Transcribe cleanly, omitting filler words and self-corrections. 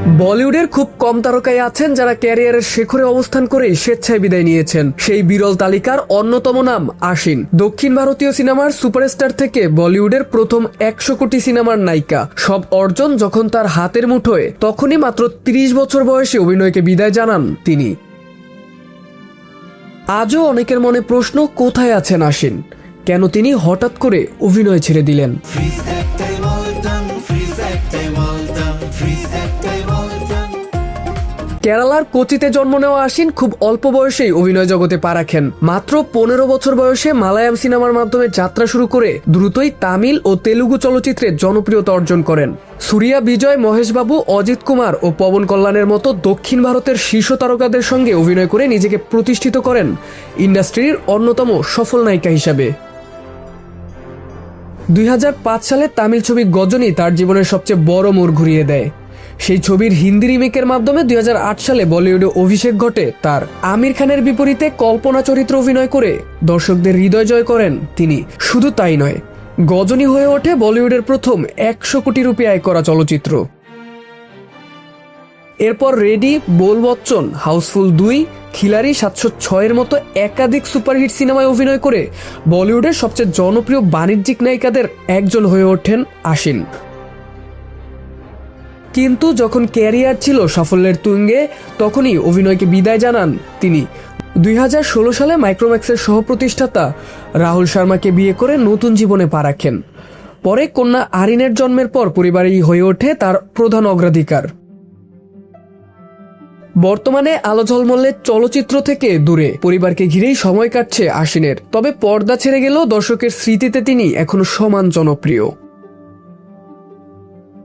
বলিউডের খুব কম তারকাই আছেন যারা ক্যারিয়ারের শিখরে অবস্থান করে স্বেচ্ছায় বিদায় নিয়েছেন। সেই বিরল তালিকার অন্যতম নাম আশিন। দক্ষিণ ভারতীয় সিনেমার সুপারস্টার থেকে বলিউডের প্রথম 100 কোটি সিনেমার নায়িকা, সব অর্জন যখন তার হাতের মুঠোয়, তখনই মাত্র 30 বছর বয়সে অভিনয়কে বিদায় জানান তিনি। আজও অনেকের মনে প্রশ্ন, কোথায় আছেন আশিন? কেন তিনি হঠাৎ করে অভিনয় ছেড়ে দিলেন? কেরালার কোচিতে জন্ম নেওয়া আশিন খুব অল্প বয়সেই অভিনয় জগতে পা রাখেন। মাত্র 15 বছর বয়সে মালায়াম সিনেমার মাধ্যমে যাত্রা শুরু করে দ্রুতই তামিল ও তেলুগু চলচ্চিত্রে জনপ্রিয়তা অর্জন করেন। সুরিয়া বিজয়, মহেশ বাবু, অজিত কুমার ও পবন কল্যাণের মতো দক্ষিণ ভারতের শীর্ষ তারকাদের সঙ্গে অভিনয় করে নিজেকে প্রতিষ্ঠিত করেন ইন্ডাস্ট্রির অন্যতম সফল নায়িকা হিসাবে। 2005 সালে তামিল ছবি গজনী তার জীবনের সবচেয়ে বড় মোড় ঘুরিয়ে দেয়। সেই ছবির হিন্দি রিমেকের মাধ্যমে 2008 সালে বলিউডে অভিষেক ঘটে তার। আমির খানের বিপরীতে কল্পনা চরিত্র অভিনয় করে দর্শকদের হৃদয় জয় করেন তিনি। শুধু তাই নয়, গজনী হয়ে ওঠে বলিউডের প্রথম 100 কোটি রুপি আয় করা চলচ্চিত্র। এরপর রেডি, বোল বচ্চন, হাউসফুল 2, খিলাড়ি, 706 এর মতো একাধিক সুপারহিট সিনেমায় অভিনয় করে বলিউডের সবচেয়ে জনপ্রিয় বাণিজ্যিক নায়িকাদের একজন হয়ে ওঠেন আশিন। কিন্তু যখন ক্যারিয়ার ছিল সাফল্যের তুঙ্গে, তখনই অভিনয়কে বিদায় জানান তিনি। 2016 সালে মাইক্রোম্যাক্সের সহপ্রতিষ্ঠাতা রাহুল শর্মাকে বিয়ে করে নতুন জীবনে পা রাখেন। পরে কন্যা আরিনের জন্মের পর পরিবারই হয়ে ওঠে তার প্রধান অগ্রাধিকার। বর্তমানে আলো ঝলমলে চলচ্চিত্র থেকে দূরে পরিবারকে ঘিরেই সময় কাটছে আশিনের। তবে পর্দা ছেড়ে গেলেও দর্শকের স্মৃতিতে তিনি এখনো সমান জনপ্রিয়।